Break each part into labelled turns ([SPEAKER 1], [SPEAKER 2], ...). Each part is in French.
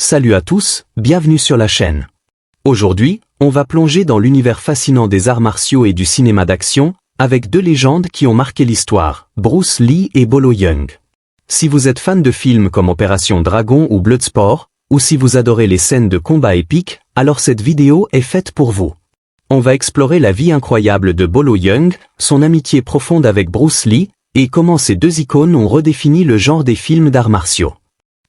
[SPEAKER 1] Salut à tous, bienvenue sur la chaîne. Aujourd'hui, on va plonger dans l'univers fascinant des arts martiaux et du cinéma d'action, avec deux légendes qui ont marqué l'histoire, Bruce Lee et Bolo Yeung. Si vous êtes fan de films comme Opération Dragon ou Bloodsport, ou si vous adorez les scènes de combat épiques, alors cette vidéo est faite pour vous. On va explorer la vie incroyable de Bolo Yeung, son amitié profonde avec Bruce Lee, et comment ces deux icônes ont redéfini le genre des films d'arts martiaux.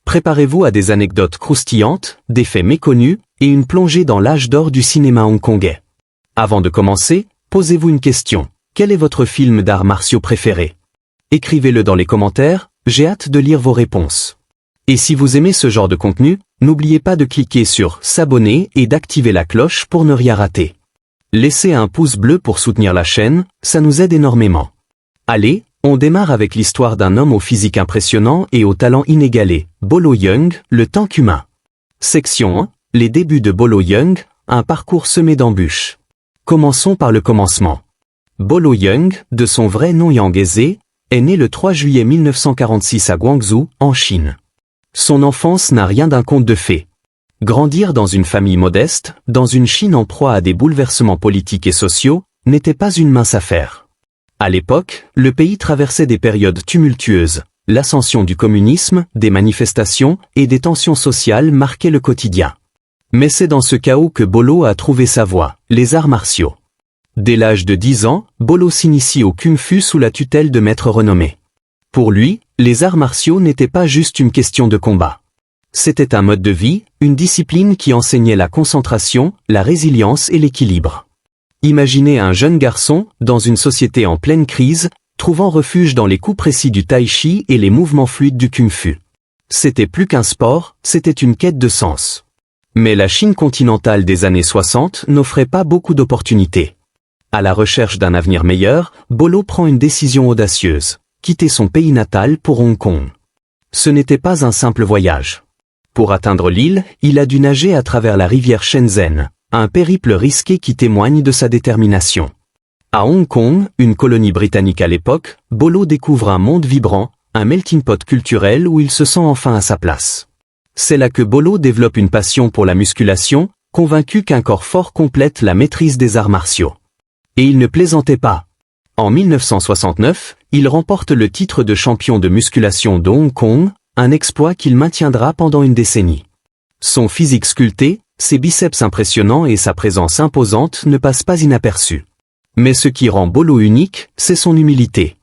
[SPEAKER 1] Préparez-vous à des anecdotes croustillantes, des faits méconnus, et une plongée dans l'âge d'or du cinéma hongkongais. Avant de commencer, posez-vous une question. Quel est votre film d'arts martiaux préféré? Écrivez-le dans les commentaires, j'ai hâte de lire vos réponses. Et si vous aimez ce genre de contenu, n'oubliez pas de cliquer sur « S'abonner » et d'activer la cloche pour ne rien rater. Laissez un pouce bleu pour soutenir la chaîne, ça nous aide énormément. Allez, on démarre avec l'histoire d'un homme au physique impressionnant et au talent inégalé, Bolo Yeung, le tank humain. Section 1, les débuts de Bolo Yeung, un parcours semé d'embûches. Commençons par le commencement. Bolo Yeung, de son vrai nom Yang Eze, est né le 3 juillet 1946 à Guangzhou, en Chine. Son enfance n'a rien d'un conte de fées. Grandir dans une famille modeste, dans une Chine en proie à des bouleversements politiques et sociaux, n'était pas une mince affaire. À l'époque, le pays traversait des périodes tumultueuses. L'ascension du communisme, des manifestations et des tensions sociales marquaient le quotidien. Mais c'est dans ce chaos que Bolo a trouvé sa voie, les arts martiaux. Dès l'âge de 10 ans, Bolo s'initie au kung-fu sous la tutelle de maîtres renommés. Pour lui, les arts martiaux n'étaient pas juste une question de combat. C'était un mode de vie, une discipline qui enseignait la concentration, la résilience et l'équilibre. Imaginez un jeune garçon, dans une société en pleine crise, trouvant refuge dans les coups précis du tai chi et les mouvements fluides du kung-fu. C'était plus qu'un sport, c'était une quête de sens. Mais la Chine continentale des années 60 n'offrait pas beaucoup d'opportunités. À la recherche d'un avenir meilleur, Bolo prend une décision audacieuse, quitter son pays natal pour Hong Kong. Ce n'était pas un simple voyage. Pour atteindre l'île, il a dû nager à travers la rivière Shenzhen, un périple risqué qui témoigne de sa détermination. À Hong Kong, une colonie britannique à l'époque, Bolo découvre un monde vibrant, un melting pot culturel où il se sent enfin à sa place. C'est là que Bolo développe une passion pour la musculation, convaincu qu'un corps fort complète la maîtrise des arts martiaux. Et il ne plaisantait pas. En 1969, il remporte le titre de champion de musculation de Hong Kong, un exploit qu'il maintiendra pendant une décennie. Son physique sculpté, ses biceps impressionnants et sa présence imposante ne passent pas inaperçus. Mais ce qui rend Bolo unique, c'est son humilité.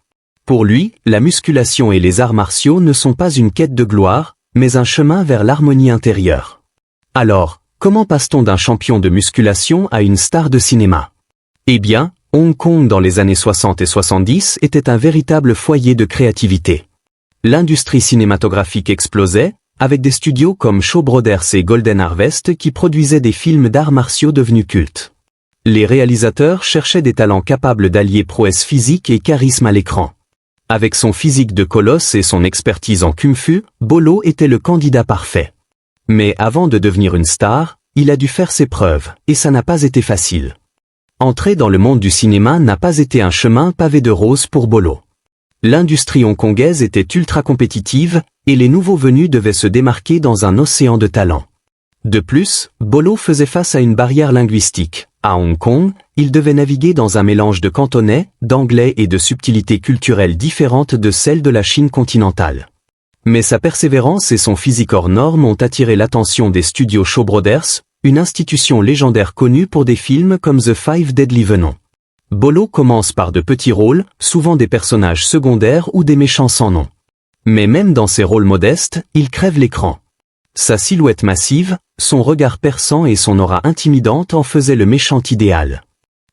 [SPEAKER 1] Pour lui, la musculation et les arts martiaux ne sont pas une quête de gloire, mais un chemin vers l'harmonie intérieure. Alors, comment passe-t-on d'un champion de musculation à une star de cinéma? Eh bien, Hong Kong dans les années 60 et 70 était un véritable foyer de créativité. L'industrie cinématographique explosait, avec des studios comme Shaw Brothers et Golden Harvest qui produisaient des films d'arts martiaux devenus cultes. Les réalisateurs cherchaient des talents capables d'allier prouesse physique et charisme à l'écran. Avec son physique de colosse et son expertise en kung-fu, Bolo était le candidat parfait. Mais avant de devenir une star, il a dû faire ses preuves, et ça n'a pas été facile. Entrer dans le monde du cinéma n'a pas été un chemin pavé de roses pour Bolo. L'industrie hongkongaise était ultra compétitive, et les nouveaux venus devaient se démarquer dans un océan de talents. De plus, Bolo faisait face à une barrière linguistique. À Hong Kong, il devait naviguer dans un mélange de cantonais, d'anglais et de subtilités culturelles différentes de celles de la Chine continentale. Mais sa persévérance et son physique hors norme ont attiré l'attention des studios Shaw Brothers, une institution légendaire connue pour des films comme The Five Deadly Venons. Bolo commence par de petits rôles, souvent des personnages secondaires ou des méchants sans nom. Mais même dans ses rôles modestes, il crève l'écran. Sa silhouette massive, son regard perçant et son aura intimidante en faisaient le méchant idéal.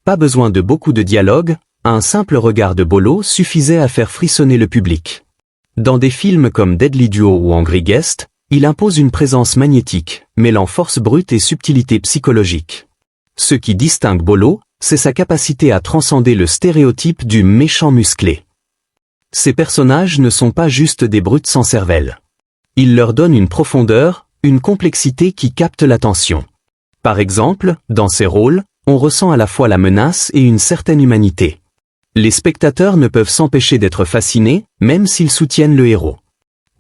[SPEAKER 1] Pas besoin de beaucoup de dialogue, un simple regard de Bolo suffisait à faire frissonner le public. Dans des films comme Deadly Duo ou Angry Guest, il impose une présence magnétique, mêlant force brute et subtilité psychologique. Ce qui distingue Bolo, c'est sa capacité à transcender le stéréotype du méchant musclé. Ces personnages ne sont pas juste des brutes sans cervelle. Il leur donne une profondeur, une complexité qui capte l'attention. Par exemple, dans ces rôles, on ressent à la fois la menace et une certaine humanité. Les spectateurs ne peuvent s'empêcher d'être fascinés, même s'ils soutiennent le héros.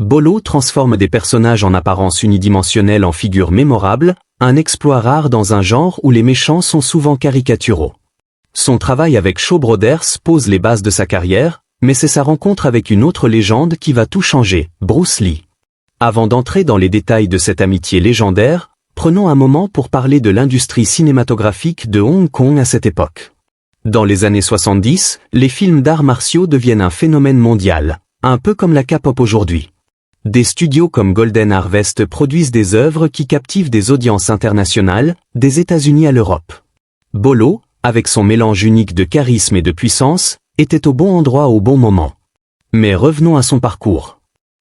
[SPEAKER 1] Bolo transforme des personnages en apparence unidimensionnelle en figures mémorables, un exploit rare dans un genre où les méchants sont souvent caricaturaux. Son travail avec Shaw Brothers pose les bases de sa carrière, mais c'est sa rencontre avec une autre légende qui va tout changer, Bruce Lee. Avant d'entrer dans les détails de cette amitié légendaire, prenons un moment pour parler de l'industrie cinématographique de Hong Kong à cette époque. Dans les années 70, les films d'arts martiaux deviennent un phénomène mondial, un peu comme la K-pop aujourd'hui. Des studios comme Golden Harvest produisent des œuvres qui captivent des audiences internationales, des États-Unis à l'Europe. Bolo, avec son mélange unique de charisme et de puissance, était au bon endroit au bon moment. Mais revenons à son parcours.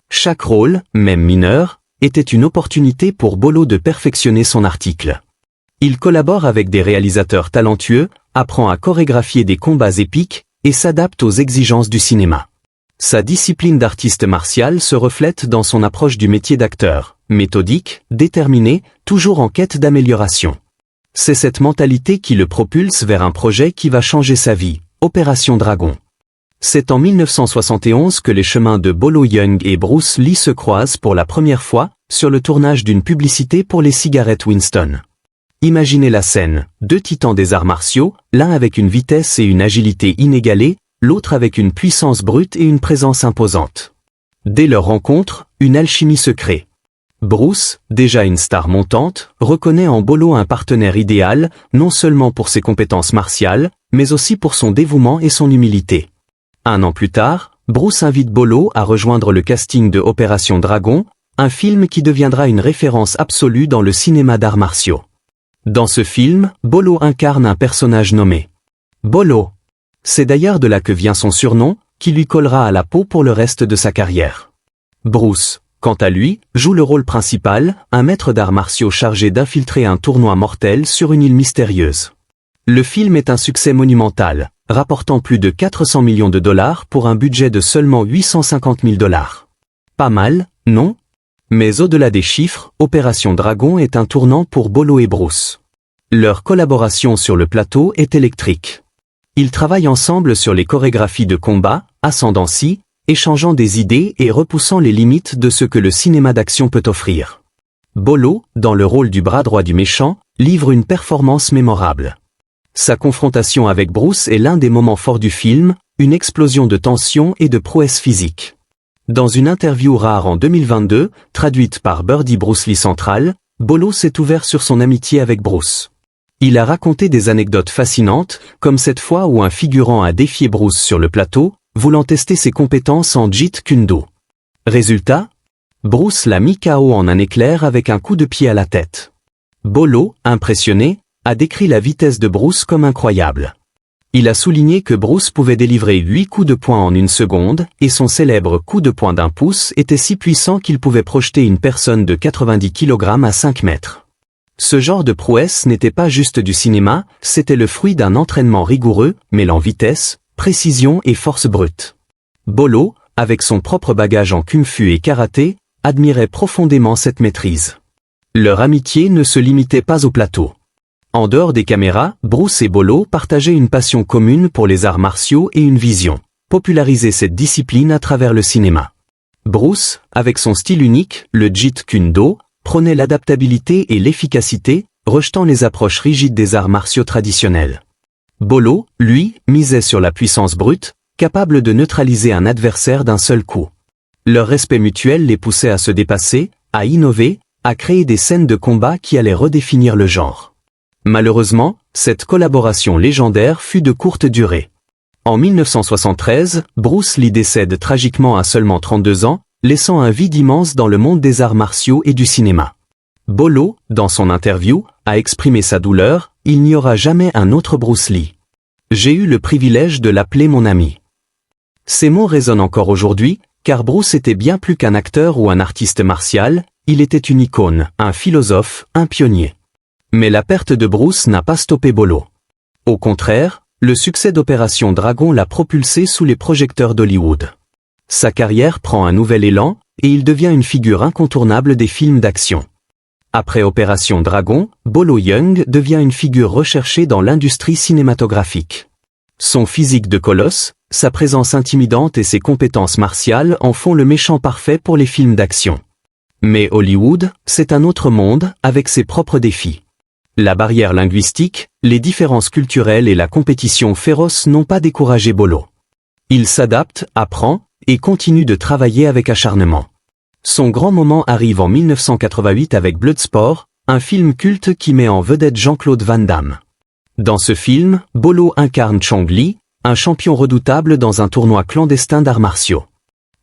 [SPEAKER 1] Chaque rôle, même mineur, était une opportunité pour Bolo de perfectionner son article. Il collabore avec des réalisateurs talentueux, apprend à chorégraphier des combats épiques, et s'adapte aux exigences du cinéma. Sa discipline d'artiste martial se reflète dans son approche du métier d'acteur, méthodique, déterminé, toujours en quête d'amélioration. C'est cette mentalité qui le propulse vers un projet qui va changer sa vie, Opération Dragon. C'est en 1971 que les chemins de Bolo Yeung et Bruce Lee se croisent pour la première fois, sur le tournage d'une publicité pour les cigarettes Winston. Imaginez la scène, deux titans des arts martiaux, l'un avec une vitesse et une agilité inégalées, l'autre avec une puissance brute et une présence imposante. Dès leur rencontre, une alchimie se crée. Bruce, déjà une star montante, reconnaît en Bolo un partenaire idéal, non seulement pour ses compétences martiales, mais aussi pour son dévouement et son humilité. Un an plus tard, Bruce invite Bolo à rejoindre le casting de Opération Dragon, un film qui deviendra une référence absolue dans le cinéma d'arts martiaux. Dans ce film, Bolo incarne un personnage nommé Bolo. C'est d'ailleurs de là que vient son surnom, qui lui collera à la peau pour le reste de sa carrière. Bruce, quant à lui, joue le rôle principal, un maître d'arts martiaux chargé d'infiltrer un tournoi mortel sur une île mystérieuse. Le film est un succès monumental, rapportant plus de 400 millions de dollars pour un budget de seulement 850 000 dollars. Pas mal, non? Mais au-delà des chiffres, Opération Dragon est un tournant pour Bolo et Bruce. Leur collaboration sur le plateau est électrique. Ils travaillent ensemble sur les chorégraphies de combat, ascendancy, échangeant des idées et repoussant les limites de ce que le cinéma d'action peut offrir. Bolo, dans le rôle du bras droit du méchant, livre une performance mémorable. Sa confrontation avec Bruce est l'un des moments forts du film, une explosion de tension et de prouesse physique. Dans une interview rare en 2022, traduite par Birdie Bruce Lee Central, Bolo s'est ouvert sur son amitié avec Bruce. Il a raconté des anecdotes fascinantes, comme cette fois où un figurant a défié Bruce sur le plateau, voulant tester ses compétences en Jeet Kune Do. Résultat? Bruce l'a mis KO en un éclair avec un coup de pied à la tête. Bolo, impressionné, a décrit la vitesse de Bruce comme incroyable. Il a souligné que Bruce pouvait délivrer 8 coups de poing en une seconde, et son célèbre coup de poing d'1 pouce était si puissant qu'il pouvait projeter une personne de 90 kg à 5 mètres. Ce genre de prouesse n'était pas juste du cinéma, c'était le fruit d'un entraînement rigoureux, mêlant vitesse, précision et force brute. Bolo, avec son propre bagage en kung-fu et karaté, admirait profondément cette maîtrise. Leur amitié ne se limitait pas au plateau. En dehors des caméras, Bruce et Bolo partageaient une passion commune pour les arts martiaux et une vision, populariser cette discipline à travers le cinéma. Bruce, avec son style unique, le Jeet Kune Do, prônait l'adaptabilité et l'efficacité, rejetant les approches rigides des arts martiaux traditionnels. Bolo, lui, misait sur la puissance brute, capable de neutraliser un adversaire d'un seul coup. Leur respect mutuel les poussait à se dépasser, à innover, à créer des scènes de combat qui allaient redéfinir le genre. Malheureusement, cette collaboration légendaire fut de courte durée. En 1973, Bruce Lee décède tragiquement à seulement 32 ans, laissant un vide immense dans le monde des arts martiaux et du cinéma. Bolo, dans son interview, a exprimé sa douleur, « Il n'y aura jamais un autre Bruce Lee. J'ai eu le privilège de l'appeler mon ami. » Ces mots résonnent encore aujourd'hui, car Bruce était bien plus qu'un acteur ou un artiste martial, il était une icône, un philosophe, un pionnier. Mais la perte de Bruce n'a pas stoppé Bolo. Au contraire, le succès d'Opération Dragon l'a propulsé sous les projecteurs d'Hollywood. Sa carrière prend un nouvel élan, et il devient une figure incontournable des films d'action. Après Opération Dragon, Bolo Yeung devient une figure recherchée dans l'industrie cinématographique. Son physique de colosse, sa présence intimidante et ses compétences martiales en font le méchant parfait pour les films d'action. Mais Hollywood, c'est un autre monde, avec ses propres défis. La barrière linguistique, les différences culturelles et la compétition féroce n'ont pas découragé Bolo. Il s'adapte, apprend, et continue de travailler avec acharnement. Son grand moment arrive en 1988 avec Bloodsport, un film culte qui met en vedette Jean-Claude Van Damme. Dans ce film, Bolo incarne Chong Li, un champion redoutable dans un tournoi clandestin d'arts martiaux.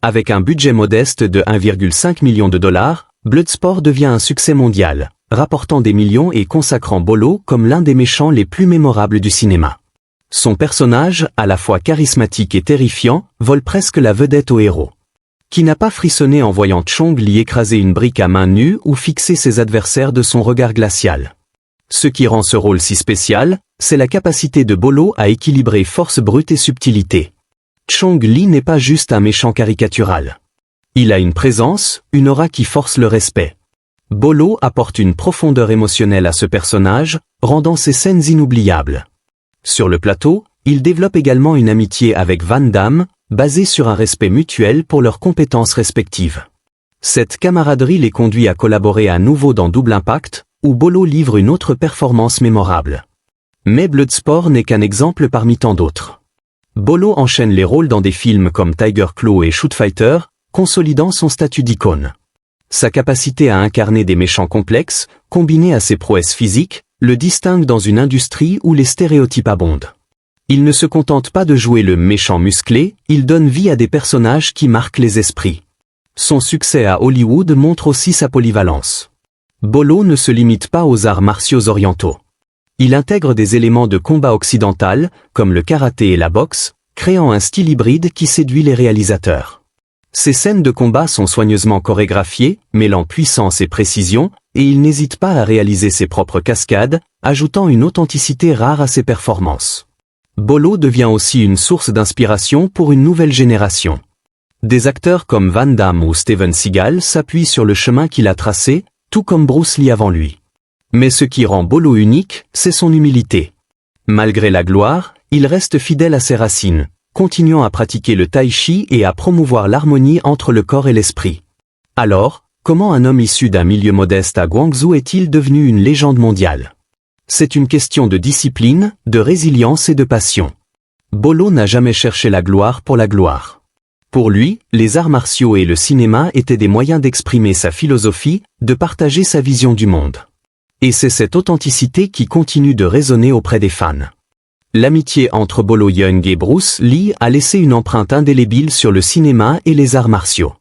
[SPEAKER 1] Avec un budget modeste de 1,5 million de dollars, Bloodsport devient un succès mondial, rapportant des millions et consacrant Bolo comme l'un des méchants les plus mémorables du cinéma. Son personnage, à la fois charismatique et terrifiant, vole presque la vedette au héros. Qui n'a pas frissonné en voyant Chong Li écraser une brique à main nue ou fixer ses adversaires de son regard glacial. Ce qui rend ce rôle si spécial, c'est la capacité de Bolo à équilibrer force brute et subtilité. Chong Li n'est pas juste un méchant caricatural. Il a une présence, une aura qui force le respect. Bolo apporte une profondeur émotionnelle à ce personnage, rendant ses scènes inoubliables. Sur le plateau, il développe également une amitié avec Van Damme, basée sur un respect mutuel pour leurs compétences respectives. Cette camaraderie les conduit à collaborer à nouveau dans Double Impact, où Bolo livre une autre performance mémorable. Mais Bloodsport n'est qu'un exemple parmi tant d'autres. Bolo enchaîne les rôles dans des films comme Tiger Claw et Shoot Fighter, consolidant son statut d'icône. Sa capacité à incarner des méchants complexes, combinée à ses prouesses physiques, le distingue dans une industrie où les stéréotypes abondent. Il ne se contente pas de jouer le méchant musclé, il donne vie à des personnages qui marquent les esprits. Son succès à Hollywood montre aussi sa polyvalence. Bolo ne se limite pas aux arts martiaux orientaux. Il intègre des éléments de combat occidental, comme le karaté et la boxe, créant un style hybride qui séduit les réalisateurs. Ses scènes de combat sont soigneusement chorégraphiées, mêlant puissance et précision, et il n'hésite pas à réaliser ses propres cascades, ajoutant une authenticité rare à ses performances. Bolo devient aussi une source d'inspiration pour une nouvelle génération. Des acteurs comme Van Damme ou Steven Seagal s'appuient sur le chemin qu'il a tracé, tout comme Bruce Lee avant lui. Mais ce qui rend Bolo unique, c'est son humilité. Malgré la gloire, il reste fidèle à ses racines, continuant à pratiquer le tai chi et à promouvoir l'harmonie entre le corps et l'esprit. Alors, comment un homme issu d'un milieu modeste à Guangzhou est-il devenu une légende mondiale? C'est une question de discipline, de résilience et de passion. Bolo n'a jamais cherché la gloire pour la gloire. Pour lui, les arts martiaux et le cinéma étaient des moyens d'exprimer sa philosophie, de partager sa vision du monde. Et c'est cette authenticité qui continue de résonner auprès des fans. L'amitié entre Bolo Yeung et Bruce Lee a laissé une empreinte indélébile sur le cinéma et les arts martiaux.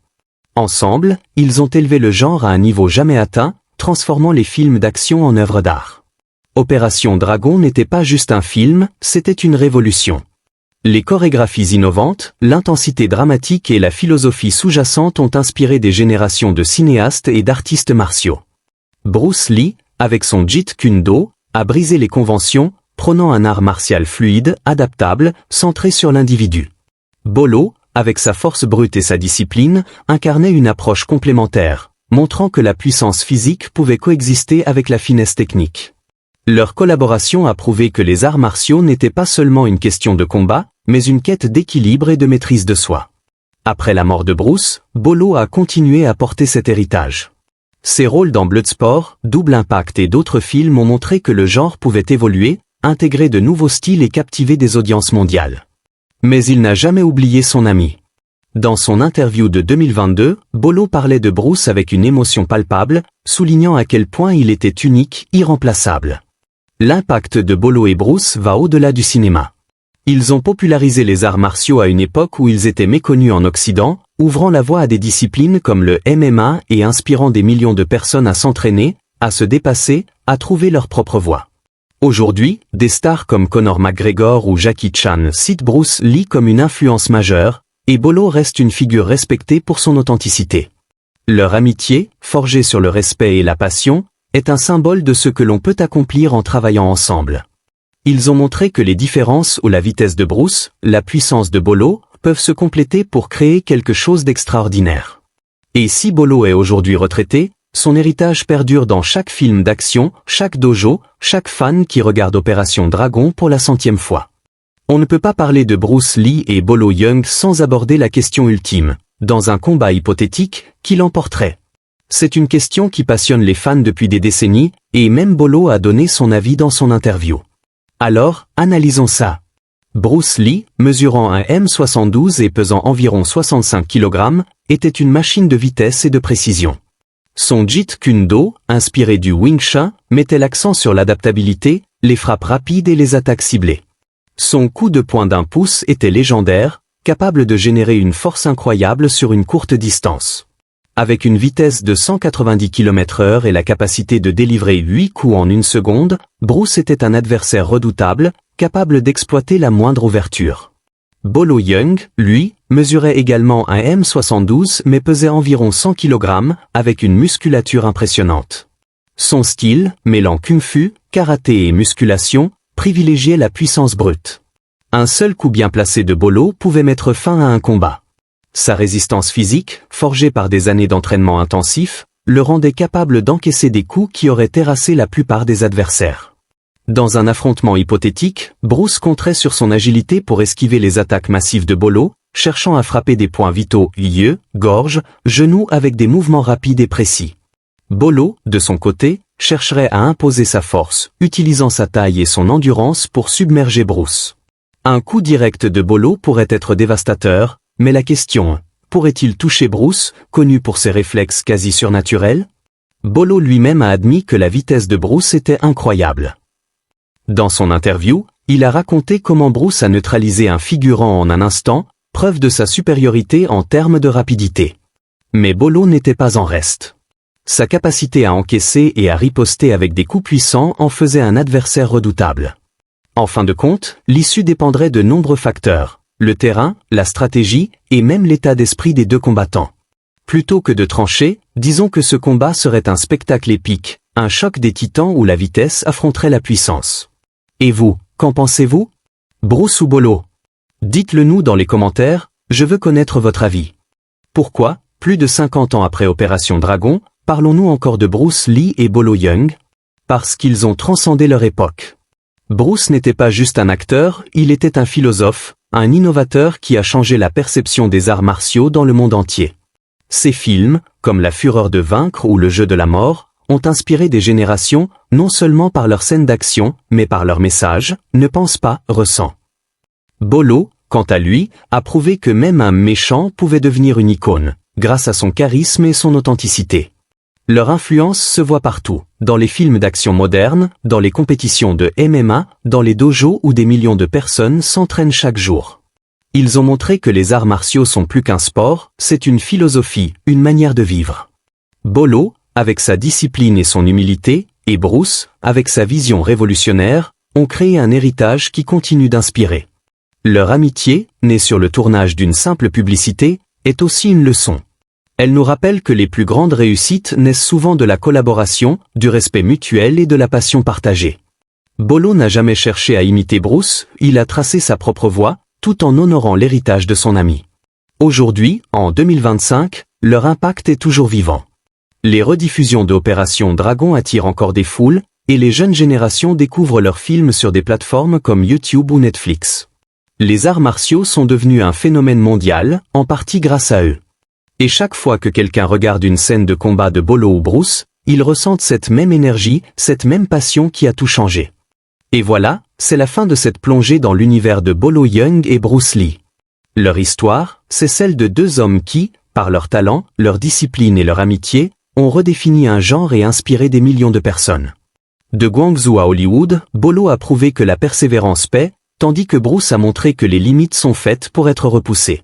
[SPEAKER 1] Ensemble, ils ont élevé le genre à un niveau jamais atteint, transformant les films d'action en œuvres d'art. Opération Dragon n'était pas juste un film, c'était une révolution. Les chorégraphies innovantes, l'intensité dramatique et la philosophie sous-jacente ont inspiré des générations de cinéastes et d'artistes martiaux. Bruce Lee, avec son Jeet Kune Do, a brisé les conventions, prônant un art martial fluide, adaptable, centré sur l'individu. Bolo, avec sa force brute et sa discipline, incarnait une approche complémentaire, montrant que la puissance physique pouvait coexister avec la finesse technique. Leur collaboration a prouvé que les arts martiaux n'étaient pas seulement une question de combat, mais une quête d'équilibre et de maîtrise de soi. Après la mort de Bruce, Bolo a continué à porter cet héritage. Ses rôles dans Bloodsport, Double Impact et d'autres films ont montré que le genre pouvait évoluer, intégrer de nouveaux styles et captiver des audiences mondiales. Mais il n'a jamais oublié son ami. Dans son interview de 2022, Bolo parlait de Bruce avec une émotion palpable, soulignant à quel point il était unique, irremplaçable. L'impact de Bolo et Bruce va au-delà du cinéma. Ils ont popularisé les arts martiaux à une époque où ils étaient méconnus en Occident, ouvrant la voie à des disciplines comme le MMA et inspirant des millions de personnes à s'entraîner, à se dépasser, à trouver leur propre voie. Aujourd'hui, des stars comme Conor McGregor ou Jackie Chan citent Bruce Lee comme une influence majeure, et Bolo reste une figure respectée pour son authenticité. Leur amitié, forgée sur le respect et la passion, est un symbole de ce que l'on peut accomplir en travaillant ensemble. Ils ont montré que les différences ou la vitesse de Bruce, la puissance de Bolo, peuvent se compléter pour créer quelque chose d'extraordinaire. Et si Bolo est aujourd'hui retraité, son héritage perdure dans chaque film d'action, chaque dojo, chaque fan qui regarde Opération Dragon pour la 100e fois. On ne peut pas parler de Bruce Lee et Bolo Yeung sans aborder la question ultime. Dans un combat hypothétique, qui l'emporterait? C'est une question qui passionne les fans depuis des décennies, et même Bolo a donné son avis dans son interview. Alors, analysons ça. Bruce Lee, mesurant un m72 et pesant environ 65 kg, était une machine de vitesse et de précision. Son Jeet Kune Do, inspiré du Wing Chun, mettait l'accent sur l'adaptabilité, les frappes rapides et les attaques ciblées. Son coup de poing d'1 pouce était légendaire, capable de générer une force incroyable sur une courte distance. Avec une vitesse de 190 km/h et la capacité de délivrer 8 coups en 1 seconde, Bruce était un adversaire redoutable, capable d'exploiter la moindre ouverture. Bolo Yeung, lui, mesurait également un m72 mais pesait environ 100 kg, avec une musculature impressionnante. Son style, mêlant kung-fu, karaté et musculation, privilégiait la puissance brute. Un seul coup bien placé de Bolo pouvait mettre fin à un combat. Sa résistance physique, forgée par des années d'entraînement intensif, le rendait capable d'encaisser des coups qui auraient terrassé la plupart des adversaires. Dans un affrontement hypothétique, Bruce compterait sur son agilité pour esquiver les attaques massives de Bolo, cherchant à frapper des points vitaux, yeux, gorge, genoux avec des mouvements rapides et précis. Bolo, de son côté, chercherait à imposer sa force, utilisant sa taille et son endurance pour submerger Bruce. Un coup direct de Bolo pourrait être dévastateur, mais la question, pourrait-il toucher Bruce, connu pour ses réflexes quasi surnaturels? Bolo lui-même a admis que la vitesse de Bruce était incroyable. Dans son interview, il a raconté comment Bruce a neutralisé un figurant en un instant, preuve de sa supériorité en termes de rapidité. Mais Bolo n'était pas en reste. Sa capacité à encaisser et à riposter avec des coups puissants en faisait un adversaire redoutable. En fin de compte, l'issue dépendrait de nombreux facteurs, le terrain, la stratégie, et même l'état d'esprit des deux combattants. Plutôt que de trancher, disons que ce combat serait un spectacle épique, un choc des titans où la vitesse affronterait la puissance. Et vous, qu'en pensez-vous? Bruce ou Bolo? Dites-le nous dans les commentaires, je veux connaître votre avis. Pourquoi, plus de 50 ans après Opération Dragon, parlons-nous encore de Bruce Lee et Bolo Yeung? Parce qu'ils ont transcendé leur époque. Bruce n'était pas juste un acteur, il était un philosophe, un innovateur qui a changé la perception des arts martiaux dans le monde entier. Ses films, comme La Fureur de vaincre ou Le Jeu de la mort, ont inspiré des générations, non seulement par leurs scènes d'action, mais par leur message, ne pense pas, ressent. Bolo, quant à lui, a prouvé que même un méchant pouvait devenir une icône, grâce à son charisme et son authenticité. Leur influence se voit partout, dans les films d'action modernes, dans les compétitions de MMA, dans les dojos où des millions de personnes s'entraînent chaque jour. Ils ont montré que les arts martiaux sont plus qu'un sport, c'est une philosophie, une manière de vivre. Bolo, avec sa discipline et son humilité, et Bruce, avec sa vision révolutionnaire, ont créé un héritage qui continue d'inspirer. Leur amitié, née sur le tournage d'une simple publicité, est aussi une leçon. Elle nous rappelle que les plus grandes réussites naissent souvent de la collaboration, du respect mutuel et de la passion partagée. Bolo n'a jamais cherché à imiter Bruce, il a tracé sa propre voie, tout en honorant l'héritage de son ami. Aujourd'hui, en 2025, leur impact est toujours vivant. Les rediffusions d'Opération Dragon attirent encore des foules, et les jeunes générations découvrent leurs films sur des plateformes comme YouTube ou Netflix. Les arts martiaux sont devenus un phénomène mondial, en partie grâce à eux. Et chaque fois que quelqu'un regarde une scène de combat de Bolo ou Bruce, il ressent cette même énergie, cette même passion qui a tout changé. Et voilà, c'est la fin de cette plongée dans l'univers de Bolo Yeung et Bruce Lee. Leur histoire, c'est celle de deux hommes qui, par leur talent, leur discipline et leur amitié, ont redéfini un genre et inspiré des millions de personnes. De Guangzhou à Hollywood, Bolo a prouvé que la persévérance paie, tandis que Bruce a montré que les limites sont faites pour être repoussées.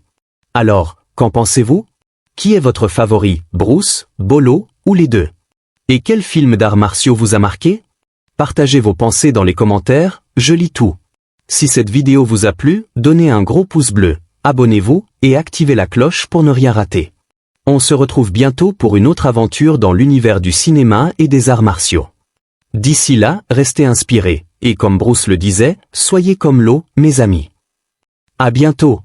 [SPEAKER 1] Alors, qu'en pensez-vous? Qui est votre favori, Bruce, Bolo, ou les deux? Et quel film d'arts martiaux vous a marqué? Partagez vos pensées dans les commentaires, je lis tout. Si cette vidéo vous a plu, donnez un gros pouce bleu, abonnez-vous, et activez la cloche pour ne rien rater. On se retrouve bientôt pour une autre aventure dans l'univers du cinéma et des arts martiaux. D'ici là, restez inspirés, et comme Bruce le disait, soyez comme l'eau, mes amis. À bientôt.